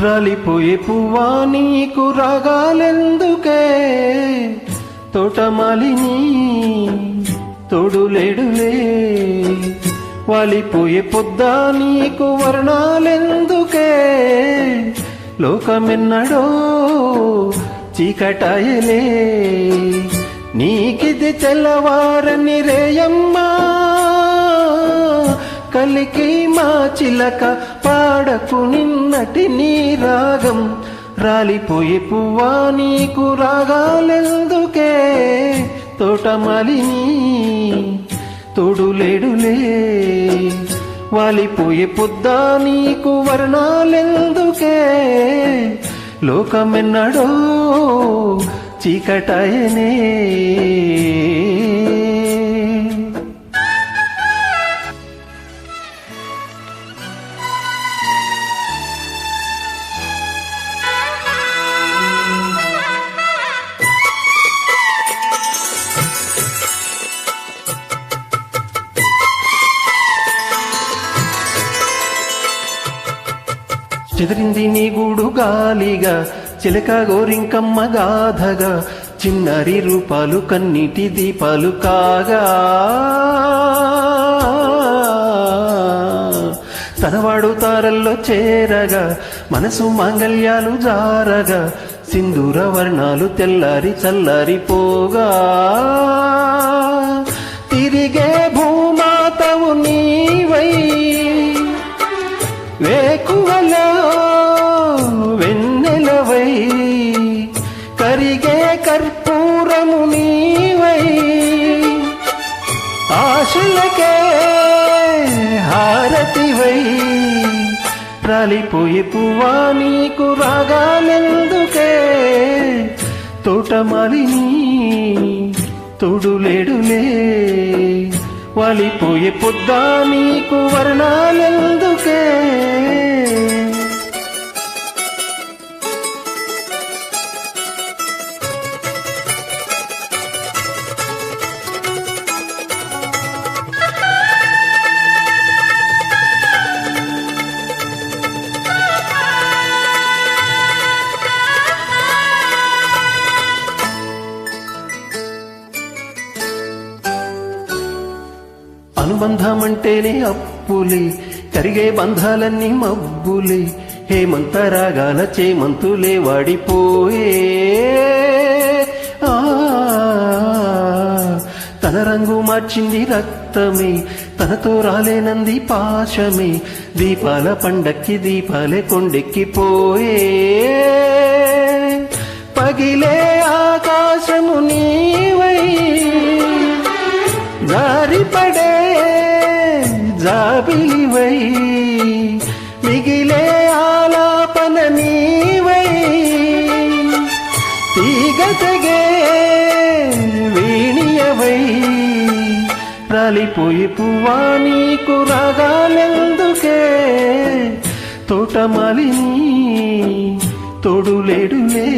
రాలిపోయే పువ్వా నీకు రాగాలెందుకే, తోటమాలిని తోడులేడులే. వాలిపోయే పొద్దా నీకు వర్ణాలెందుకే, లోకమెన్నడో చీకటాయలే. నీకిది తెల్లవారని రేయమ్మా, కలికి మా చిలక పాడకు నిన్నటి నీ రాగం. రాలిపోయే పువ్వా నీకు రాగాలెందుకే, తోటమాలిని తోడులేడులే. వాలిపోయే పొద్దా నీకు వర్ణాలెందుకే, లోకమెన్నడో చీకటాయనే. చెదిరింది నీ గూడు గాలిగా, చిలక గోరింకమ్మ గాథగా, చిన్నారి రూపాలు కన్నీటి దీపాలు కాగా. తనవాడు తారల్లో చేరగా, మనసు మాంగళ్యాలు జారగా, సింధూర వర్ణాలు తెల్లారి చల్లారిపోగా. తిరిగే భూమాతవు నీవై, వేకువలో వెన్నెలవై, కరిగే కర్పూరము నీవై, ఆశలకే హారతివై. రాలిపోయే పువ్వా నీకు రాగాలెందుకే, తోటమాలిని తోడులేడులే. వాలిపోయే పొద్దా నీకు వర్ణాలెందుకే. అనుబంధమంటేనే అప్పులే, కరిగే బంధాలన్నీ మబ్బులే. హేమంత రాగాల చేమంతులే వాడిపోయే. తన రంగు మార్చింది రక్తమే, తనతో రాలేనంది పాశమే. దీపాల పండక్కి దీపాలే కొండెక్కిపోయే. పగిలే ఆకాశము నీవై, జారిపడే జాబిలివై, మిగిలే ఆలాపన నీవై. తీగ తెగే వీణియవై, రాలిపోయే పువ్వా నీకు రాగాలెందుకే, తోటమాలిని తోడులేడులే.